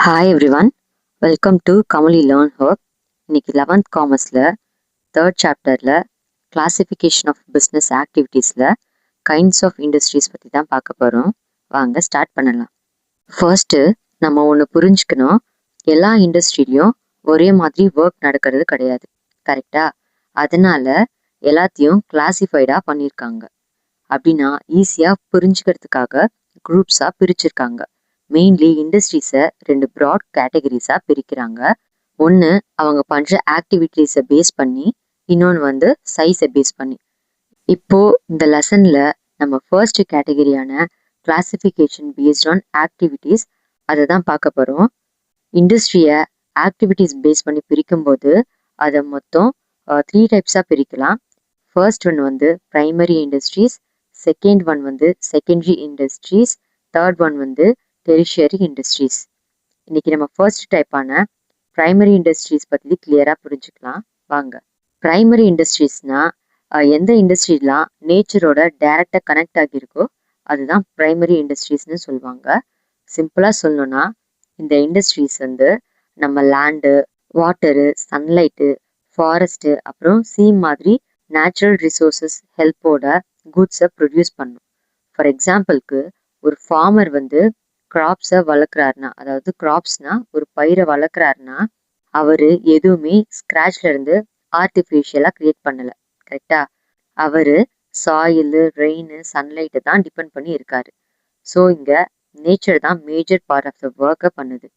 Hi everyone, welcome to Kamali learn hub. இன்னைக்கு 11th காமர்ஸில் 3rd சாப்டரில் கிளாசிஃபிகேஷன் ஆஃப் பிஸ்னஸ் ஆக்டிவிட்டீஸில் கைண்ட்ஸ் ஆஃப் இண்டஸ்ட்ரீஸ் பற்றி தான் பார்க்க போகிறோம். வாங்க ஸ்டார்ட் பண்ணலாம். ஃபர்ஸ்ட்டு நம்ம ஒன்று புரிஞ்சுக்கணும், எல்லா இண்டஸ்ட்ரியிலையும் ஒரே மாதிரி ஒர்க் நடக்கிறது கிடையாது, கரெக்டாக? அதனால எல்லாத்தையும் கிளாசிஃபைடாக பண்ணியிருக்காங்க. அப்படின்னா ஈஸியாக புரிஞ்சுக்கிறதுக்காக குரூப்ஸாக பிரிச்சிருக்காங்க. மெயின்லி இண்டஸ்ட்ரீஸை 2 ப்ராட் கேட்டகரிஸாக பிரிக்கிறாங்க. ஒன்று அவங்க பண்ணுற ஆக்டிவிட்டீஸை பேஸ் பண்ணி, இன்னொன்று சைஸை பேஸ் பண்ணி. இப்போது இந்த லெசனில் நம்ம ஃபர்ஸ்ட் கேட்டகரியான கிளாசிஃபிகேஷன் பேஸ்ட் ஆன் ஆக்டிவிட்டீஸ் அதை தான் பார்க்க போகிறோம். இண்டஸ்ட்ரியை ஆக்டிவிட்டீஸ் பேஸ் பண்ணி பிரிக்கும்போது அதை மொத்தம் 3 டைப்ஸாக பிரிக்கலாம். First one primary industries, second one secondary industries, third one tertiary industries. இன்னைக்கு நம்ம ஃபர்ஸ்ட் டைப்பான ப்ரைமரி இண்டஸ்ட்ரீஸ் பற்றி கிளியராக புரிஞ்சுக்கலாம். வாங்க. ப்ரைமரி இண்டஸ்ட்ரீஸ்னா எந்த இண்டஸ்ட்ரிலாம் நேச்சரோட டைரக்டாக கனெக்ட் ஆகியிருக்கோ அதுதான் ப்ரைமரி இண்டஸ்ட்ரீஸ்னு சொல்லுவாங்க. சிம்பிளாக சொல்லணும்னா இந்த இண்டஸ்ட்ரீஸ் நம்ம லேண்டு, வாட்டரு, சன்லைட்டு, ஃபாரஸ்ட்டு, அப்புறம் சீ மாதிரி நேச்சுரல் ரிசோர்ஸஸ் ஹெல்ப்போட குட்ஸை ப்ரொடியூஸ் பண்ணும். ஃபார் எக்ஸாம்பிளுக்கு ஒரு ஃபார்மர் கிராப்ஸை வளர்க்குறாருனா, அதாவது கிராப்ஸ்னா ஒரு பயிரை வளர்க்குறாருனா அவர் எதுவுமே ஸ்க்ராட்ச்ல இருந்து ஆர்டிஃபிஷியலாக கிரியேட் பண்ணலை, கரெக்டா? அவர் சாயிலு, ரெயின், சன்லைட்டை தான் டிபெண்ட் பண்ணி இருக்காரு. ஸோ இங்கே நேச்சர் தான் மேஜர் பார்ட் ஆஃப் த ஒர்க்கை பண்ணுது.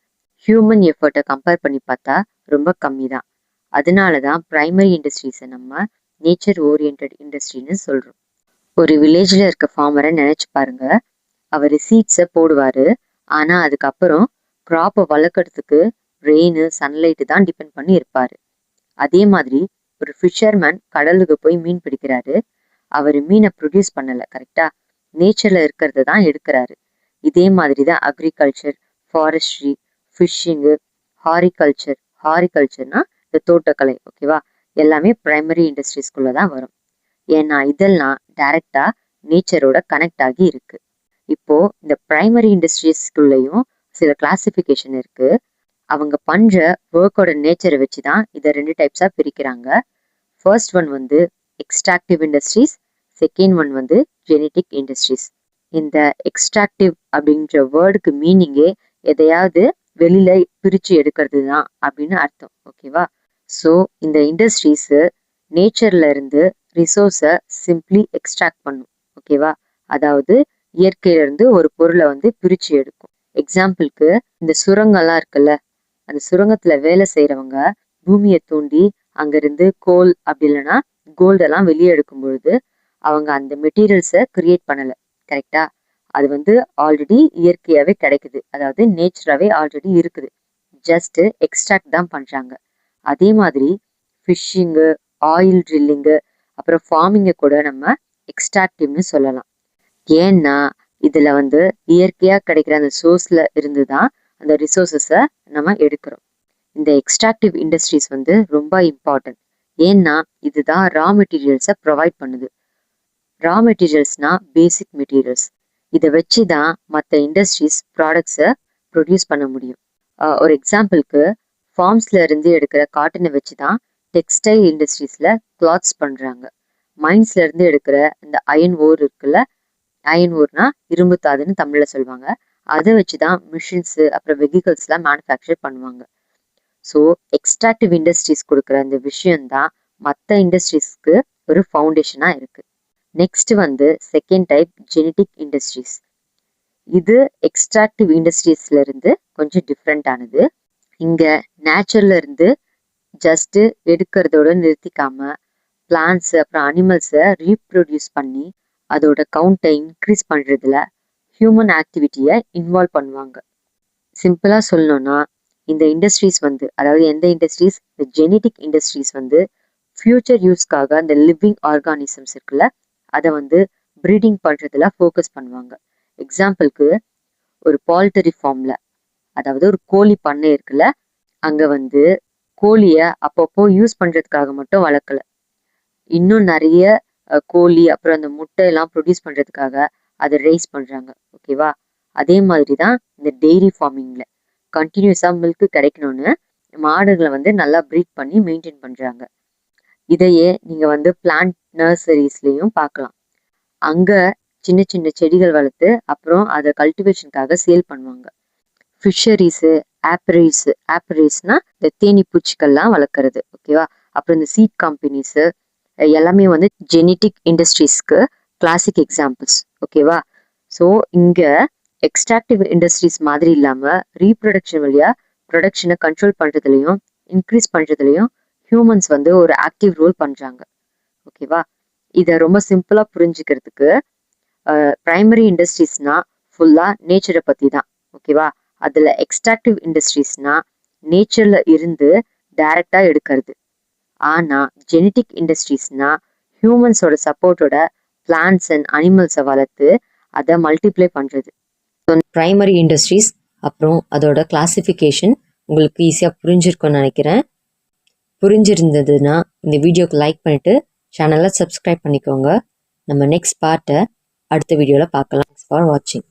ஹியூமன் எஃபர்ட்டை கம்பேர் பண்ணி பார்த்தா ரொம்ப கம்மி தான். அதனால தான் ப்ரைமரி இண்டஸ்ட்ரீஸை நம்ம நேச்சர் ஓரியன்ட் இண்டஸ்ட்ரின்னு சொல்கிறோம். ஒரு வில்லேஜில் இருக்க ஃபார்மரை நினச்சி பாருங்க. அவர் சீட்ஸை போடுவார், ஆனால் அதுக்கப்புறம் க்ராப்பை வளர்க்குறதுக்கு ரெயின், சன்லைட்டு தான் டிபெண்ட் பண்ணி இருப்பார். அதே மாதிரி ஒரு ஃபிஷர்மேன் கடலுக்கு போய் மீன் பிடிக்கிறாரு. அவர் மீனை ப்ரொடியூஸ் பண்ணலை, கரெக்டாக? நேச்சரில் இருக்கிறத தான் எடுக்கிறாரு. இதே மாதிரி தான் அக்ரிகல்ச்சர், ஃபாரஸ்ட்ரி, ஃபிஷ்ஷிங்கு, ஹாரிகல்ச்சர்னா இந்த தோட்டக்கலை, ஓகேவா? எல்லாமே ப்ரைமரி இண்டஸ்ட்ரீஸ்குள்ளே தான் வரும். ஏன்னா இதெல்லாம் டைரக்டாக நேச்சரோட கனெக்ட் ஆகி இருக்கு. இப்போ இந்த ப்ரைமரி இண்டஸ்ட்ரீஸ்குள்ளேயும் சில கிளாசிஃபிகேஷன் இருக்கு. அவங்க பண்ற ஒர்க்கோட நேச்சரை வச்சு தான் இதை 2 டைப்ஸாக பிரிக்கிறாங்க. First one extractive industries, second one genetic industries. இந்த எக்ஸ்ட்ராக்டிவ் அப்படின்ற வேர்டுக்கு மீனிங்கே எதையாவது வெளியில பிரிச்சு எடுக்கிறது தான் அப்படின்னு அர்த்தம், ஓகேவா? ஸோ இந்த இண்டஸ்ட்ரீஸ் நேச்சர்ல இருந்து ரிசோர்ஸை சிம்பிளி எக்ஸ்ட்ராக்ட் பண்ணும், ஓகேவா? அதாவது இயற்கையில இருந்து ஒரு பொருளை பிரிச்சு எடுக்கும். எக்ஸாம்பிளுக்கு இந்த சுரங்கம்லாம் இருக்குல்ல, அந்த சுரங்கத்துல வேலை செய்யறவங்க பூமியை தோண்டி அங்கிருந்து கோல் அப்படி இல்லைன்னா கோல்டெல்லாம் வெளியே எடுக்கும் பொழுது அவங்க அந்த மெட்டீரியல்ஸை கிரியேட் பண்ணலை, கரெக்டா? அது ஆல்ரெடி இயற்கையாவே கிடைக்குது, அதாவது நேச்சராகவே ஆல்ரெடி இருக்குது. ஜஸ்ட் எக்ஸ்ட்ராக்ட் தான் பண்றாங்க. அதே மாதிரி ஃபிஷ்ஷிங்கு, ஆயில் ட்ரில்லிங்கு, அப்புறம் ஃபார்மிங்கை கூட நம்ம எக்ஸ்ட்ராக்டிவ்னு சொல்லலாம். ஏன்னா இதுல இயற்கையா கிடைக்கிற அந்த சோர்ஸ்ல இருந்து தான் அந்த ரிசோர்ஸஸை நம்ம எடுக்கிறோம். இந்த எக்ஸ்ட்ராக்டிவ் இண்டஸ்ட்ரீஸ் ரொம்ப இம்பார்ட்டன்ட். ஏன்னா இதுதான் ரா மெட்டீரியல்ஸை ப்ரொவைட் பண்ணுது. ரா மெட்டீரியல்ஸ்னா பேசிக் மெட்டீரியல்ஸ். இதை வச்சு தான் மற்ற இண்டஸ்ட்ரீஸ் ப்ராடக்ட்ஸை ப்ரொடியூஸ் பண்ண முடியும். ஒரு எக்ஸாம்பிளுக்கு ஃபார்ம்ஸ்ல இருந்து எடுக்கிற காட்டனை வச்சு தான் டெக்ஸ்டைல் இண்டஸ்ட்ரீஸ்ல கிளாத்ஸ் பண்றாங்க. மைன்ஸ்ல இருந்து எடுக்கிற இந்த அயன் ஓர் இருக்குல்ல, அயன் ஓர்னா இரும்பு தாதுன்னு தமிழ்ல சொல்லுவாங்க. அதை வச்சுதான் மிஷின்ஸ் அப்புறம் வெஹிக்கல்ஸ்லாம் மேனுஃபேக்சர் பண்ணுவாங்க. ஸோ எக்ஸ்ட்ராக்டிவ் இண்டஸ்ட்ரீஸ் கொடுக்குற அந்த விஷயம்தான் மற்ற இண்டஸ்ட்ரீஸ்க்கு ஒரு ஃபவுண்டேஷனா இருக்கு. Next second type genetic industries. இது எக்ஸ்ட்ராக்டிவ் இண்டஸ்ட்ரீஸ்ல இருந்து கொஞ்சம் டிஃப்ரெண்ட் ஆனது. இங்க நேச்சர்ல இருந்து ஜஸ்ட் எடுக்கிறதோட நிறுத்திக்காம பிளான்ட்ஸ் அப்புறம் அனிமல்ஸை ரீப்ரொடியூஸ் பண்ணி அதோட கவுண்டை இன்க்ரீஸ் பண்ணுறதுல ஹியூமன் ஆக்டிவிட்டியை இன்வால்வ் பண்ணுவாங்க. சிம்பிளாக சொல்லணும்னா இந்த இண்டஸ்ட்ரீஸ் அதாவது எந்த இண்டஸ்ட்ரீஸ், இந்த ஜெனட்டிக் இண்டஸ்ட்ரீஸ் ஃபியூச்சர் யூஸ்க்காக அந்த லிவிங் ஆர்கானிசம்ஸ் இருக்குல்ல, அதை ப்ரீடிங் பண்ணுறதுல ஃபோக்கஸ் பண்ணுவாங்க. எக்ஸாம்பிளுக்கு ஒரு பால்ட்ரி ஃபார்மில், அதாவது ஒரு கோழி பண்ணை இருக்குல்ல, அங்கே கோழியை அப்பப்போ யூஸ் பண்ணுறதுக்காக மட்டும் வளர்க்கல, இன்னும் நிறைய கோழி அப்புறம் அந்த முட்டையெல்லாம் ப்ரொடியூஸ் பண்ணுறதுக்காக அதை ரைஸ் பண்ணுறாங்க, ஓகேவா? அதே மாதிரி தான் இந்த டெய்ரி ஃபார்மிங்கில் கண்டினியூஸாக மில்க்கு கிடைக்கணும்னு மாடுகளை வந்து நல்லா ப்ரீட் பண்ணி மெயின்டைன் பண்ணுறாங்க. இதையே நீங்கள் வந்து பிளான்ட் நர்சரிஸ்லேயும் பார்க்கலாம். அங்கே சின்ன சின்ன செடிகள் வளர்த்து அப்புறம் அதை கல்டிவேஷனுக்காக சேல் பண்ணுவாங்க. ஃபிஷரிஸு, ஆப்பரேஸ்னா இந்த தேனி பூச்சிகள்லாம் வளர்க்குறது, ஓகேவா. அப்புறம் இந்த சீட் கம்பெனிஸு எல்லாமே வந்து ஜெனட்டிக் இண்டஸ்ட்ரீஸ்க்கு கிளாசிக் எக்ஸாம்பிள்ஸ், ஓகேவா. ஸோ இங்கே எக்ஸ்ட்ராக்டிவ் இண்டஸ்ட்ரீஸ் மாதிரி இல்லாமல் ரீப்ரொடக்ஷன் வழியாக ப்ரொடக்ஷனை கண்ட்ரோல் பண்ணுறதுலையும் இன்க்ரீஸ் பண்ணுறதுலையும் ஹியூமன்ஸ் வந்து ஒரு ஆக்டிவ் ரோல் பண்ணுறாங்க, ஓகேவா. இதை ரொம்ப சிம்பிளாக புரிஞ்சுக்கிறதுக்கு ப்ரைமரி இண்டஸ்ட்ரீஸ்னா ஃபுல்லாக நேச்சரை பற்றி தான், ஓகேவா. அதில் எக்ஸ்ட்ராக்டிவ் இண்டஸ்ட்ரீஸ்னா நேச்சரில் இருந்து டைரெக்டாக எடுக்கிறது. ஆனால் ஜெனட்டிக் இண்டஸ்ட்ரீஸ்னா ஹியூமன்ஸோட சப்போர்ட்டோட பிளான்ட்ஸ் அண்ட் அனிமல்ஸை வளர்த்து அதை மல்டிப்ளை பண்ணுறது. ப்ரைமரி இண்டஸ்ட்ரீஸ் அப்புறம் அதோட கிளாசிஃபிகேஷன் உங்களுக்கு ஈஸியாக புரிஞ்சிருக்கும்னு நினைக்கிறேன். புரிஞ்சிருந்ததுன்னா இந்த வீடியோக்கு லைக் பண்ணிவிட்டு சேனலை சப்ஸ்கிரைப் பண்ணிக்கோங்க. நம்ம நெக்ஸ்ட் பார்ட்டை அடுத்த வீடியோவில் பார்க்கலாம். தேங்க்ஸ் ஃபார் வாட்சிங்.